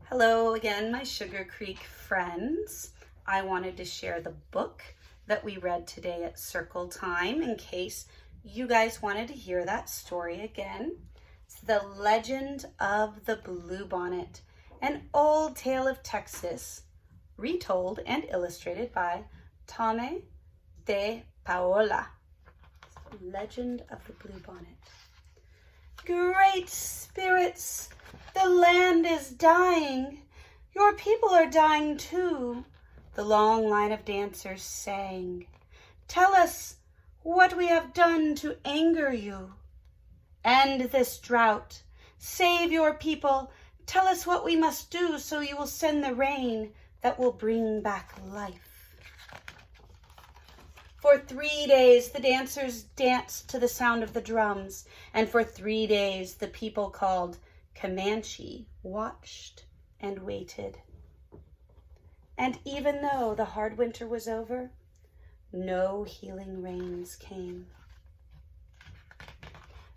Hello again, my Sugar Creek friends. I wanted to share the book that we read today at Circle Time in case you guys wanted to hear that story again. It's The Legend of the Bluebonnet, an old tale of Texas, retold and illustrated by Tome de Paola. Legend of the Bluebonnet. Great spirits, the land is dying. Your people are dying too, the long line of dancers sang. Tell us what we have done to anger you. End this drought. Save your people. Tell us what we must do so you will send the rain that will bring back life. For 3 days, the dancers danced to the sound of the drums, and for 3 days, the people called Comanche watched and waited. And even though the hard winter was over, no healing rains came.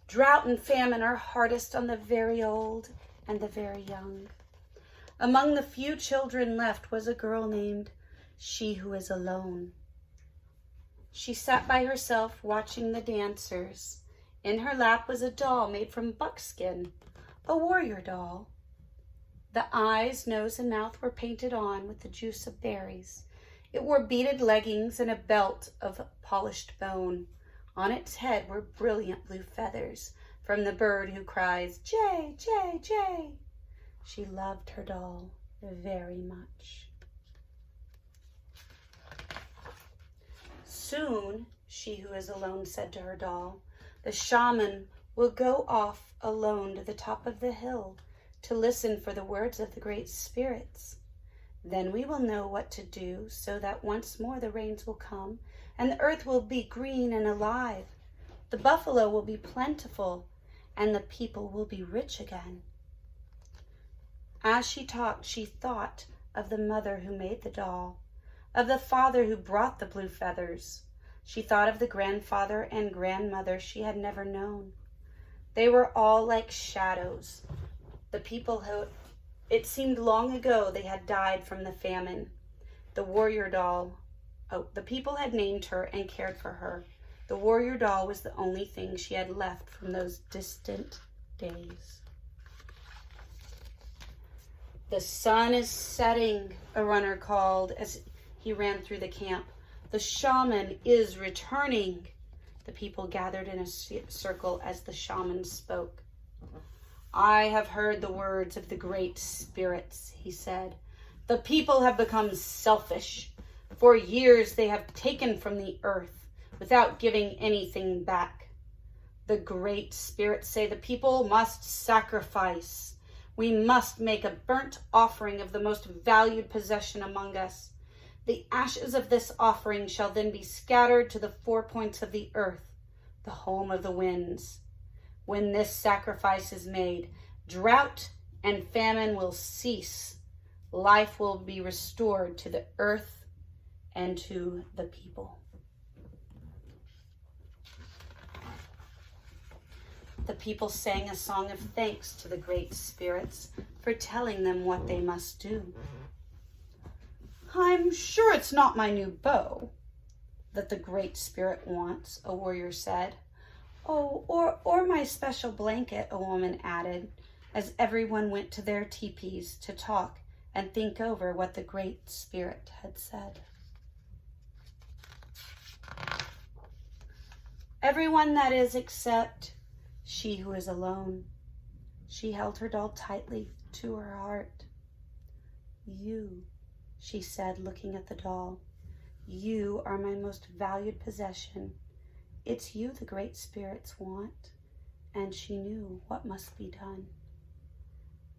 Drought and famine are hardest on the very old and the very young. Among the few children left was a girl named She Who Is Alone. She sat by herself watching the dancers. In her lap was a doll made from buckskin, a warrior doll. The eyes, nose, and mouth were painted on with the juice of berries. It wore beaded leggings and a belt of polished bone. On its head were brilliant blue feathers from the bird who cries, Jay, Jay, Jay. She loved her doll very much. Soon, She Who Is Alone said to her doll, the shaman will go off alone to the top of the hill to listen for the words of the great spirits. Then we will know what to do so that once more the rains will come and the earth will be green and alive. The buffalo will be plentiful and the people will be rich again. As she talked, she thought of the mother who made the doll, of the father who brought the blue feathers. She thought of the grandfather and grandmother she had never known. They were all like shadows. The people who, it seemed long ago they had died from the famine. The warrior doll, the people had named her and cared for her. The warrior doll was the only thing she had left from those distant days. The sun is setting, a runner called as he ran through the camp. The shaman is returning. The people gathered in a circle as the shaman spoke. I have heard the words of the great spirits, he said. The people have become selfish. For years they have taken from the earth without giving anything back. The great spirits say the people must sacrifice. We must make a burnt offering of the most valued possession among us. The ashes of this offering shall then be scattered to the 4 points of the earth, the home of the winds. When this sacrifice is made, drought and famine will cease. Life will be restored to the earth and to the people. The people sang a song of thanks to the great spirits for telling them what they must do. I'm sure it's not my new bow that the great spirit wants, a warrior said. Oh, or my special blanket, a woman added, as everyone went to their teepees to talk and think over what the great spirit had said. Everyone, that is, except She Who Is Alone. She held her doll tightly to her heart. You, she said, looking at the doll. You are my most valued possession. It's you the great spirits want. And she knew what must be done.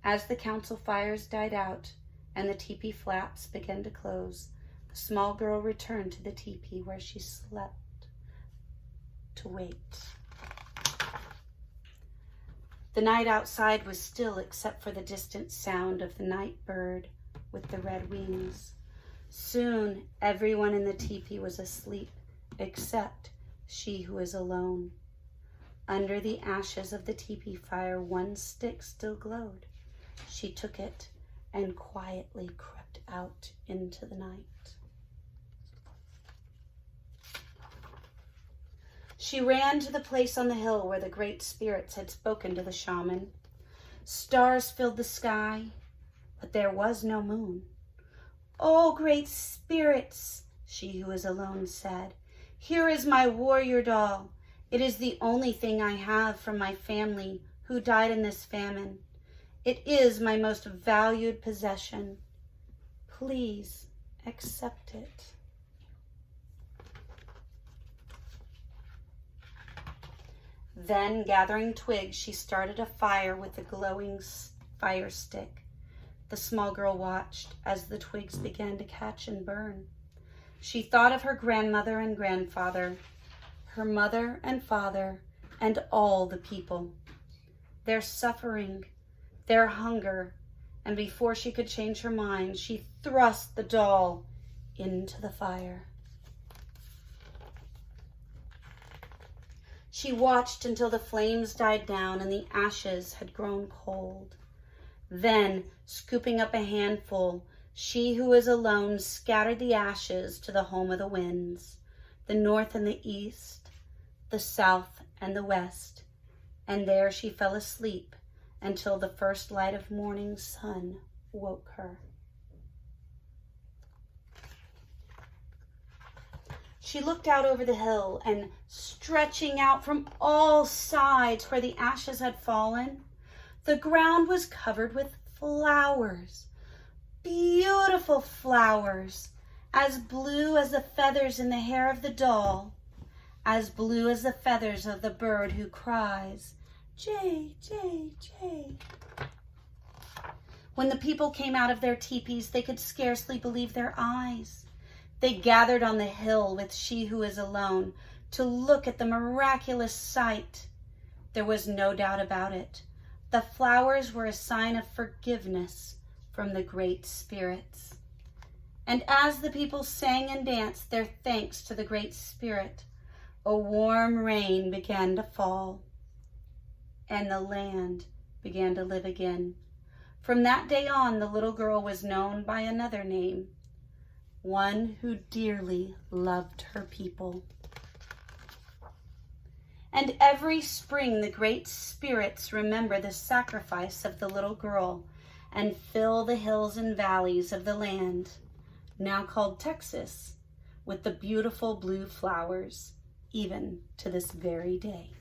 As the council fires died out and the teepee flaps began to close, the small girl returned to the teepee where she slept to wait. The night outside was still except for the distant sound of the night bird with the red wings. Soon everyone in the teepee was asleep except She Who Is Alone. Under the ashes of the teepee fire, one stick still glowed. She took it and quietly crept out into the night. She ran to the place on the hill where the great spirits had spoken to the shaman. Stars filled the sky, but there was no moon. "Oh, great spirits," she who is alone said, "here is my warrior doll. It is the only thing I have from my family who died in this famine. It is my most valued possession. Please accept it." Then, gathering twigs, she started a fire with the glowing fire stick. The small girl watched as the twigs began to catch and burn. She thought of her grandmother and grandfather, her mother and father, and all the people, their suffering, their hunger, and before she could change her mind, she thrust the doll into the fire. She watched until the flames died down and the ashes had grown cold. Then, scooping up a handful, she who was alone scattered the ashes to the home of the winds, the north and the east, the south and the west, and there she fell asleep until the first light of morning sun woke her. She looked out over the hill, and stretching out from all sides where the ashes had fallen, the ground was covered with flowers, beautiful flowers, as blue as the feathers in the hair of the doll, as blue as the feathers of the bird who cries, "Jay, Jay, Jay." When the people came out of their teepees, they could scarcely believe their eyes. They gathered on the hill with she who is alone to look at the miraculous sight. There was no doubt about it. The flowers were a sign of forgiveness from the great spirits. And as the people sang and danced their thanks to the great spirit, a warm rain began to fall, and the land began to live again. From that day on, the little girl was known by another name, one who dearly loved her people. And every spring the great spirits remember the sacrifice of the little girl and fill the hills and valleys of the land, now called Texas, with the beautiful blue flowers, even to this very day.